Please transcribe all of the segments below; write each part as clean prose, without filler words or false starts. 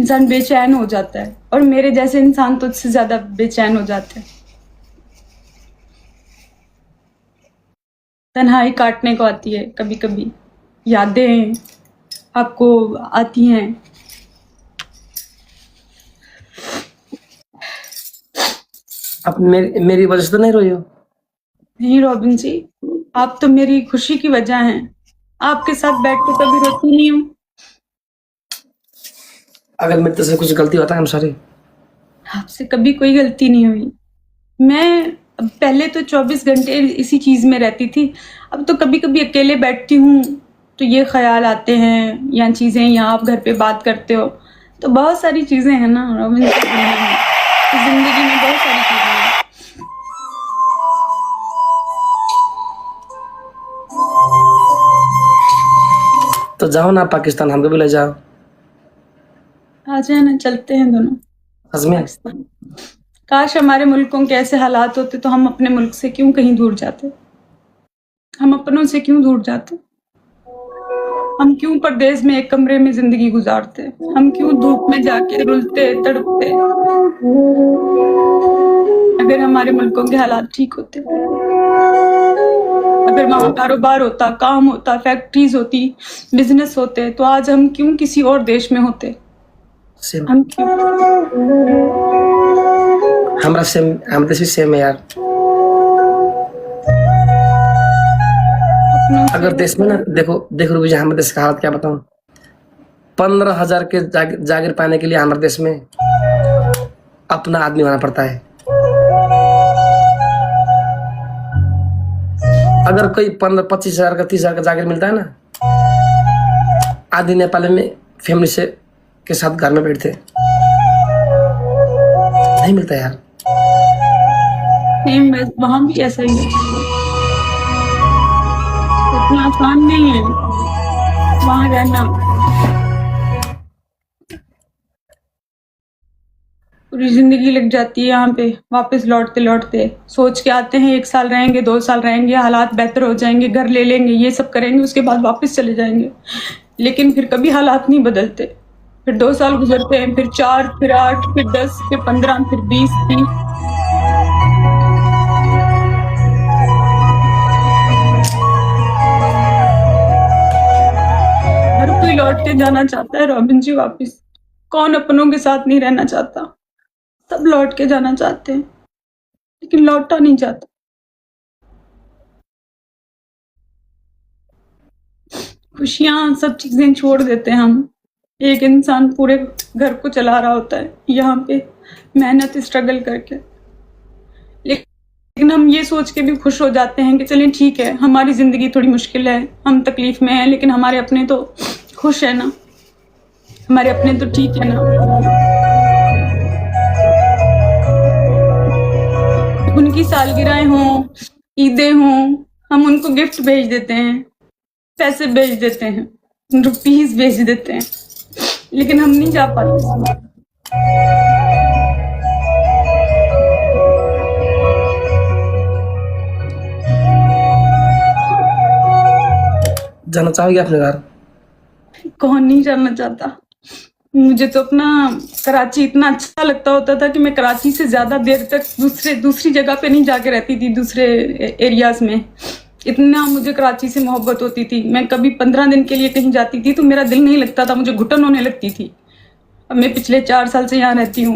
इंसान बेचैन हो जाता है, और मेरे जैसे इंसान तो उससे ज्यादा बेचैन हो जाते हैं। तन्हाई काटने को आती है कभी कभी, यादें आपको आती हैं। आप मेरी वजह से तो नहीं रोई हो? नहीं रॉबिन जी, आप तो मेरी खुशी की वजह हैं। आपके साथ बैठ के कभी रोती नहीं हूँ। अगर मेरी तरफ से कुछ गलती होता है, आई एम सॉरी। आपसे कभी कोई गलती नहीं हुई। मैं पहले तो 24 घंटे इसी चीज में रहती थी, अब तो कभी कभी अकेले बैठती हूँ तो ये ख्याल आते हैं, या चीजें, यहाँ आप घर पे बात करते हो तो बहुत सारी चीजें हैं ना रॉबिन जी, जिंदगी में बहुत सारी चीजें हैं। तो जाओ ना पाकिस्तान, हमको भी ले जाओ। आ जाए ना, चलते हैं दोनों सच में? पाकिस्तान। काश हमारे मुल्कों के ऐसे हालात होते तो हम अपने मुल्क से क्यों कहीं दूर जाते, हम अपनों से क्यों दूर जाते, हम क्यों परदेश में एक कमरे में जिंदगी गुजारते, हम क्यों धूप में जाके रुलते तड़पते। अगर हमारे मुल्कों के हालात ठीक होते, अगर वहाँ कारोबार होता, काम होता, फैक्ट्रीज होती, बिजनेस होते, तो आज हम क्यों किसी और देश में होते। सेम। हम क्यों? हमारा सेम, हम तो सेम है यार। अपनों से अगर देश में ना, देखो देखो रुपये, हमारे देश का हालत क्या बताऊं। 15,000 के जागीर पाने के लिए हमारे देश में अपना आदमी होना पड़ता है। अगर कोई 15-25,000 का 30,000 का जागीर मिलता है ना, आधी नेपाल में फैमिली से के साथ घर में बैठते, नहीं मिलता यार। नहीं, वहां भी ऐसा ही है, इतना आसान नहीं है वहां रहना। पूरी जिंदगी लग जाती है यहाँ पे, वापस लौटते लौटते सोच के आते हैं 1 साल रहेंगे, 2 साल रहेंगे, हालात बेहतर हो जाएंगे, घर ले लेंगे, ये सब करेंगे, उसके बाद वापस चले जाएंगे। लेकिन फिर कभी हालात नहीं बदलते। फिर 2 साल गुजरते हैं, फिर 4, फिर 8, फिर 10, फिर 15, फिर 20, 30। हर कोई लौट के जाना चाहता है रॉबिन जी वापस। कौन अपनों के साथ नहीं रहना चाहता, सब लौट के जाना चाहते हैं, लेकिन लौटा नहीं जाता। खुशियां सब चीजें छोड़ देते हैं हम। एक इंसान पूरे घर को चला रहा होता है यहाँ पे मेहनत स्ट्रगल करके, लेकिन हम ये सोच के भी खुश हो जाते हैं कि चलें ठीक है, हमारी जिंदगी थोड़ी मुश्किल है, हम तकलीफ में हैं, लेकिन हमारे अपने तो खुश है ना, हमारे अपने तो ठीक है ना। उनकी सालगिरहें हों, ईदें हों, हम उनको गिफ्ट भेज देते हैं, पैसे भेज देते हैं, रुपीज भेज देते हैं, लेकिन हम नहीं जा पाते। जाना चाहोगे अपने घर? कौन नहीं जाना चाहता। मुझे तो अपना कराची इतना अच्छा लगता होता था कि मैं कराची से ज्यादा देर तक दूसरी जगह पे नहीं जाके रहती थी, दूसरे एरियाज में। इतना मुझे कराची से मोहब्बत होती थी। मैं कभी 15 दिन के लिए कहीं जाती थी तो मेरा दिल नहीं लगता था, मुझे घुटन होने लगती थी। अब मैं पिछले 4 साल से यहाँ रहती हूँ।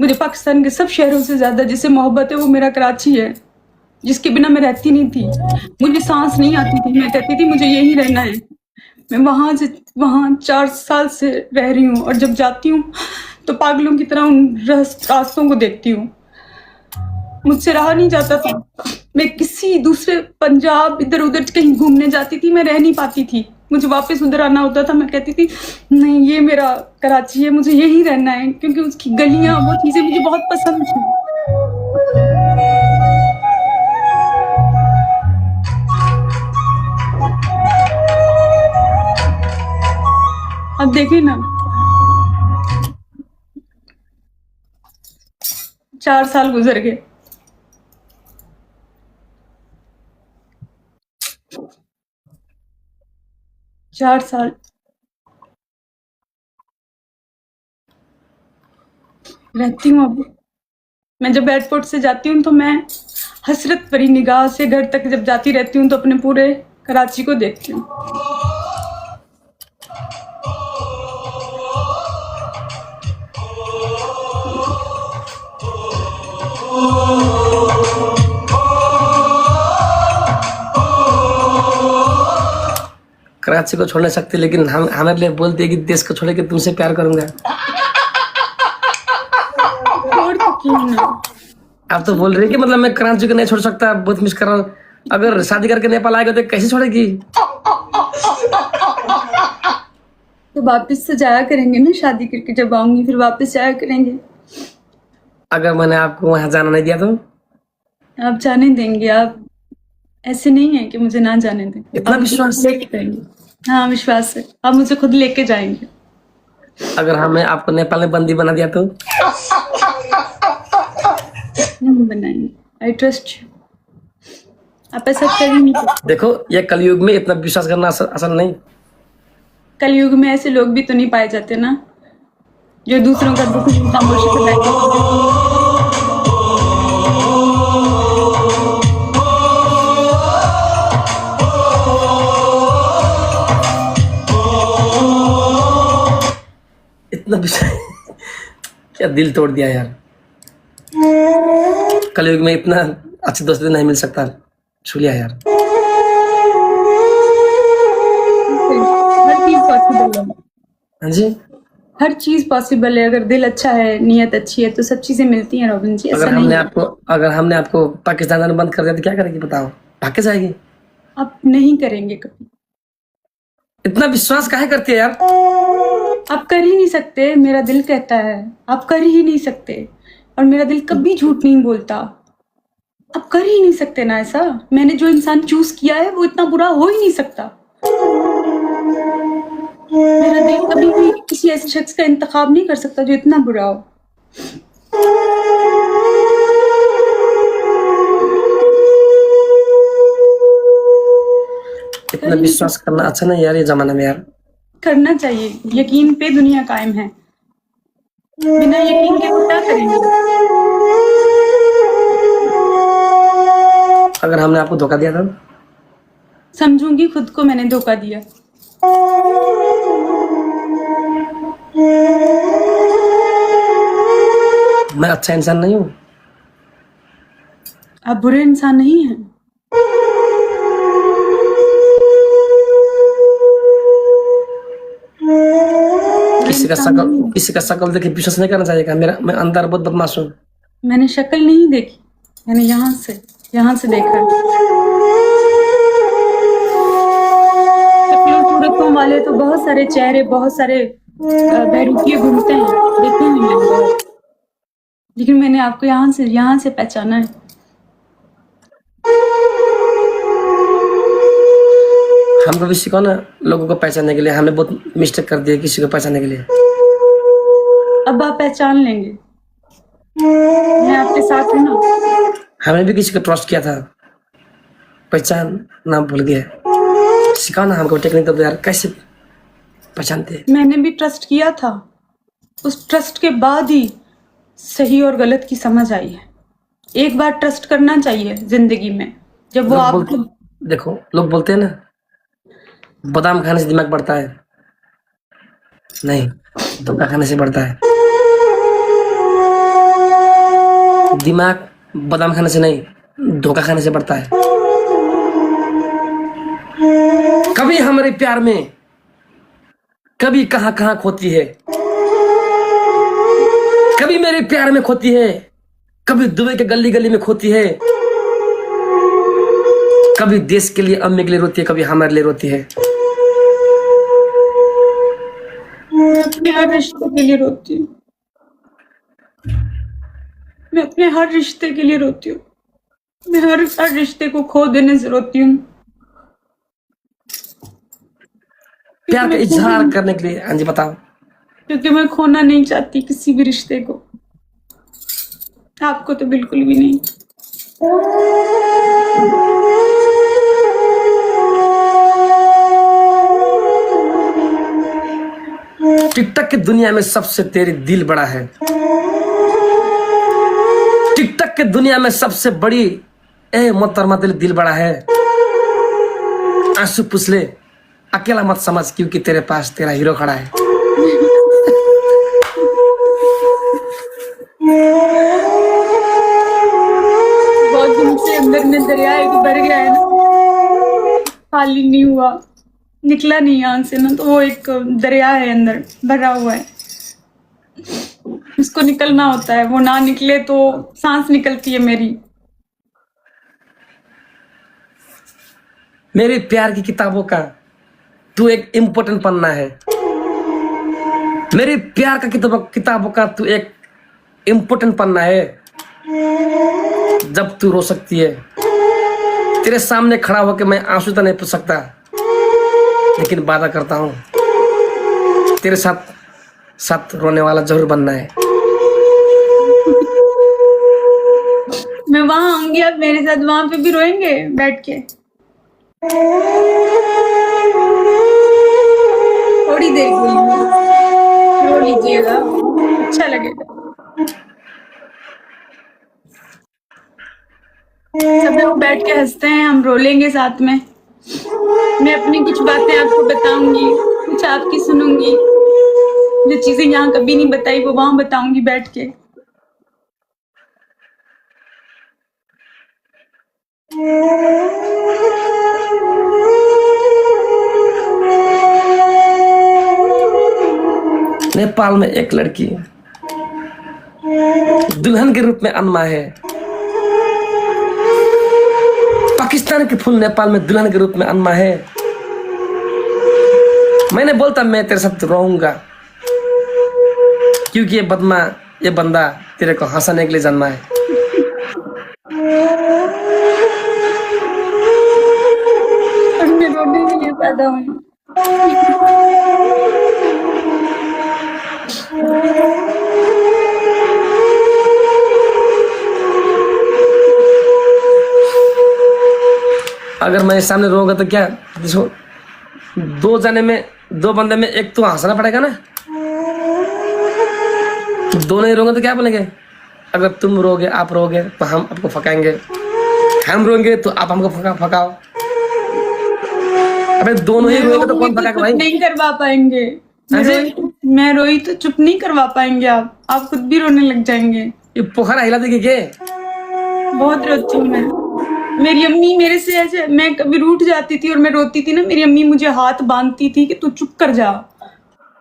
मुझे पाकिस्तान के सब शहरों से ज्यादा जिससे मोहब्बत है वो मेरा कराची है, जिसके बिना मैं रहती नहीं थी। मुझे सांस नहीं आती थी, मैं कहती थी मुझे यही रहना है। मैं वहां 4 साल से रह रही हूँ, और जब जाती हूँ तो पागलों की तरह उन रास्तों को देखती हूँ। मुझसे रहा नहीं जाता था। मैं किसी दूसरे पंजाब इधर उधर कहीं घूमने जाती थी, मैं रह नहीं पाती थी, मुझे वापस उधर आना होता था। मैं कहती थी नहीं, ये मेरा कराची है, मुझे यही रहना है, क्योंकि उसकी गलियां, वो चीजें मुझे बहुत पसंद थी। अब देखिए ना, 4 साल गुजर गए। चार साल रहती हूँ अब। मैं जब एयरपोर्ट से जाती हूँ तो मैं हसरत भरी निगाह से घर तक जब जाती रहती हूँ तो अपने पूरे कराची को देखती हूँ। कराची को छोड़ नहीं सकते, लेकिन हम हमारे लिए बोलते हैं कि देश को छोड़ के तुमसे प्यार करूंगा। छोड़ तो क्यों ना। आप तो बोल रहे हैं कि मतलब मैं कराची को नहीं छोड़ सकता, बहुत मिस कर रहा हूँ। अगर शादी करके नेपाल आएगा तो कैसे छोड़ेगी? तो वापस से जाया करेंगे ना, शादी करके जब आऊंगी फिर वापस जाया करेंगे। अगर मैंने आपको वहां जाना नहीं दिया तो? आप जाने देंगे? आप ऐसे नहीं है कि मुझे ना जाने दें। इतना आप विश्वास? लेके जाएंगे? हाँ विश्वास है, आप मुझे खुद लेके जाएंगे। अगर हमें आपको नेपाल में बंदी बना दिया तो? नहीं बनाएंगे। I trust you. आप ऐसा कर ही नहीं सकते। देखो, ये कलयुग में इतना विश्वास करना आसान नहीं। कलयुग में ऐसे लोग भी तो नहीं पाए जाते ना, जो दूसरों का दुख खामोशी से बैठे। इतना विश्वास क्या दिल तोड़ दिया यार। कलयुग में इतना अच्छे दोस्त नहीं मिल सकता। छू लिया यार। हर चीज पॉसिबल है। हाँ जी। हर चीज पॉसिबल है, अगर दिल अच्छा है, नीयत अच्छी है तो सब चीजें मिलती हैं रॉबिन जी। ऐसा नहीं है। अगर हमने आपको पाकिस्तान जाना बंद कर दिया तो क्या करेगी बताओ? भाग के जाएगी? आप नहीं करेंगे कभी। इतना विश्वास काहे करती है यार? आप कर ही नहीं सकते, मेरा दिल कहता है आप कर ही नहीं सकते, और मेरा दिल कभी झूठ नहीं बोलता। आप कर ही नहीं सकते ना ऐसा। मैंने जो इंसान चूज किया है वो इतना बुरा हो ही नहीं सकता। मेरा दिल कभी भी किसी ऐसे शख्स का इंतखाब नहीं कर सकता जो इतना बुरा हो। इतना विश्वास करना अच्छा नहीं यार ये जमाना में यार। करना चाहिए, यकीन पे दुनिया कायम है। बिना यकीन के वो क्या करेंगे? अगर हमने आपको धोखा दिया था? समझूंगी खुद को मैंने धोखा दिया। मैं अच्छा इंसान नहीं हूँ? आप बुरे इंसान नहीं हैं। किसी का शकल देखे विश्वास नहीं करना चाहिए। मेरा मैं अंदर बहुत बदमाश हूँ। मैंने शक्ल नहीं देखी, मैंने यहाँ से देखा। शक्लों सूरतों वाले तो बहुत सारे चेहरे, बहुत सारे बहरूपिये घूमते हैं, देखे हैं मैंने बहुत। लेकिन मैंने आपको यहाँ से पहचाना है। हमको भी सिखाओ ना लोगों को पहचानने के लिए। हमने बहुत मिस्टेक कर दिया किसी को पहचानने के लिए। अब आप पहचान लेंगे, मैं आपके साथ हूँ ना। हमने भी किसी को ट्रस्ट किया था, पहचान ना भूल गया। सिखाओ ना हमको टेक्निक तो यार, कैसे पहचानते? मैंने भी ट्रस्ट किया था, उस ट्रस्ट के बाद ही सही और गलत की समझ आई है। एक बार ट्रस्ट करना चाहिए जिंदगी में, जब वो आप देखो लोग बोलते हैं ना बादाम खाने से दिमाग बढ़ता है। नहीं, धोखा खाने से बढ़ता है। दिमाग बादाम खाने से नहीं, धोखा खाने से बढ़ता है। कभी हमारे प्यार में कभी कहां कहां खोती है, कभी मेरे प्यार में खोती है, कभी दुबई के गली गली में खोती है, कभी देश के लिए अम्मी के लिए रोती है, कभी हमारे लिए रोती है। मैं अपने हर रिश्ते के लिए रोती हूँ। मैं अपने हर रिश्ते के लिए रोती हूँ। मैं हर रिश्ते को खो देने से रोती हूँ। प्यार का इजहार करने के लिए। हाँ जी बताओ। क्योंकि मैं खोना नहीं चाहती किसी भी रिश्ते को। आपको तो बिल्कुल भी नहीं। टिकटॉक की दुनिया में सबसे तेरी दिल बड़ा है। के दुनिया में सबसे बड़ी ए मोहतरमा तेरे दिल बड़ा है, आंसू पूछ ले, अकेला मत समझ क्योंकि तेरे पास तेरा हीरो खड़ा है। बहुत दिन से अंदर में दरिया एक भर गया है ना, खाली नहीं हुआ, निकला नहीं यहाँ से ना, तो वो एक दरिया है अंदर भरा हुआ है, उसको निकलना होता है। वो ना निकले तो सांस निकलती है मेरी। मेरे प्यार की किताबों का तू एक इम्पोर्टेंट पन्ना है, मेरे प्यार का किताबों का तू एक इम्पोर्टेंट पन्ना है। जब तू रो सकती है, तेरे सामने खड़ा होकर मैं आंसू तो नहीं पूछ सकता, लेकिन वादा करता हूं तेरे साथ साथ रोने वाला जरूर बनना है। मैं वहां आऊंगी, आप मेरे साथ वहां पे भी रोएंगे बैठ के? थोड़ी देर के लिए रो लीजिएगा, अच्छा लगेगा। सब लोग बैठ के हंसते हैं, हम रो लेंगे साथ में। मैं अपनी कुछ बातें आपको बताऊंगी, कुछ आपकी सुनूंगी, जो चीजें यहाँ कभी नहीं बताई वो वहां बताऊंगी बैठ के। नेपाल में एक लड़की दुल्हन के रूप में अनमा है, पाकिस्तान के फूल नेपाल में दुल्हन के रूप में अनमा है। मैंने बोलता मैं तेरे साथ रहूंगा क्योंकि ये बंदा तेरे को हंसाने के लिए जन्मा है। और मैं रोने के लिए पैदा हुई। अगर मैं सामने रोऊंगा तो क्या देखो, दो बंदे में एक तो हंसना पड़ेगा ना, दोनों ही रोगे तो क्या बोलेंगे? अगर तुम रोगे, आप रोगे तो हम आपको फकाएंगे, हम रोएंगे तो आप हमको फकाओ। अबे दोनों ही रोएंगे तो कौन फकाएगा भाई? नहीं करवा पाएंगे। मैं रोई तो चुप नहीं करवा पाएंगे आप खुद भी रोने लग जाएंगे। ये पोखरा हिला देगी क्या? बहुत रोती हूँ मैं। मेरी अम्मी मेरे से ऐसे, मैं कभी रूठ जाती थी और मैं रोती थी ना, मेरी अम्मी मुझे हाथ बांधती थी कि तू चुप कर जा,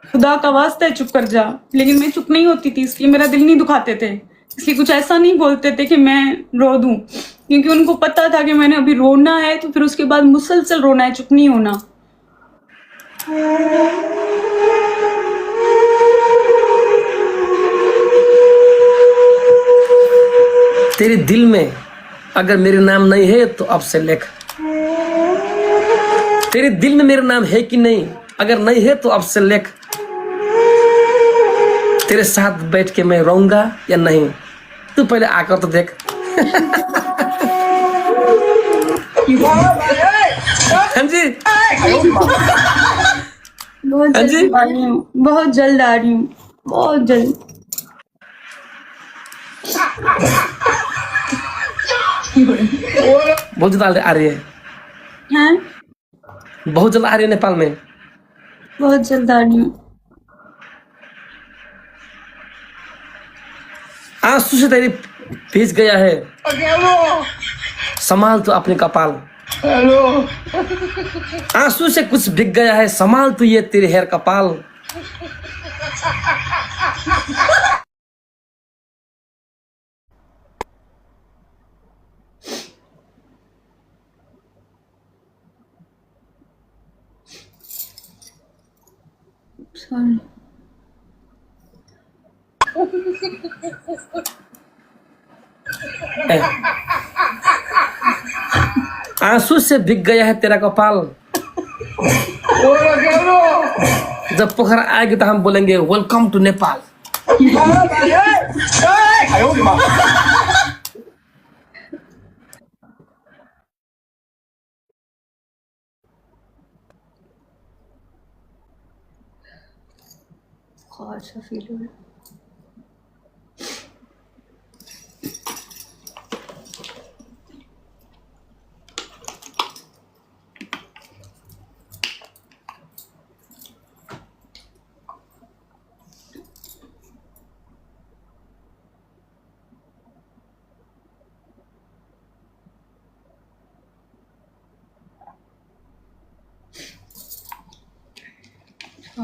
खुदा का वास्ता है चुप कर जा। लेकिन मैं चुप नहीं होती थी, इसलिए मेरा दिल नहीं दुखाते थे, इसलिए कुछ ऐसा नहीं बोलते थे कि मैं रो दूं, क्योंकि उनको पता था कि मैंने अभी रोना है तो फिर उसके बाद मुसलसल रोना है, चुप नहीं होना। तेरे दिल में अगर मेरे नाम नहीं है तो अब से लिख, तेरे दिल में मेरा नाम है कि नहीं, अगर नहीं है तो अब से लिख, तेरे साथ बैठ के मैं रहूंगा या नहीं, तू पहले आकर तो देख। हाँ जी, बहुत जल्द आ रही हूँ, बहुत जल्द आ रही हूँ, बहुत जल्द। बहुत जल्द आ रही है, हैं? बहुत जल्द आ रही है नेपाल में, बहुत जल्द आ रही हूँ। आंसू से तेरी भीज गया है, संभाल तू अपने कपाल। आंसू से कुछ भीग गया है, संभाल तू ये तेरे हेर कपाल। Sorry. आंसू से भीग गया है तेरा कपाल, जब पोखरा आएगी तो हम बोलेंगे वेलकम टू नेपाल। अच्छा फील हो रहा है।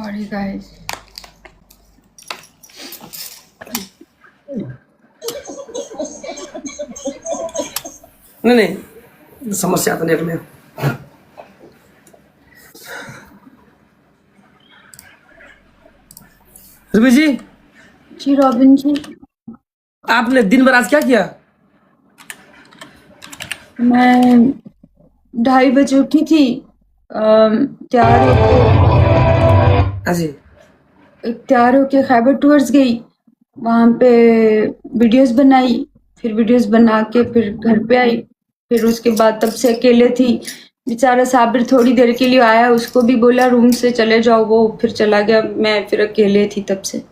Sorry guys. नहीं नहीं, समस्या आता नेट में। रूबी जी, जी रॉबिन जी, आपने दिन भर आज क्या किया? मैं 2:30 बजे उठी थी, तैयार होके हाँ जी। खैबर टूर्स गई, वहाँ पे वीडियोस बनाई, फिर वीडियोस बना के फिर घर पे आई, फिर उसके बाद तब से अकेले थी। बेचारा साबिर थोड़ी देर के लिए आया, उसको भी बोला रूम से चले जाओ, वो फिर चला गया, मैं फिर अकेले थी तब से।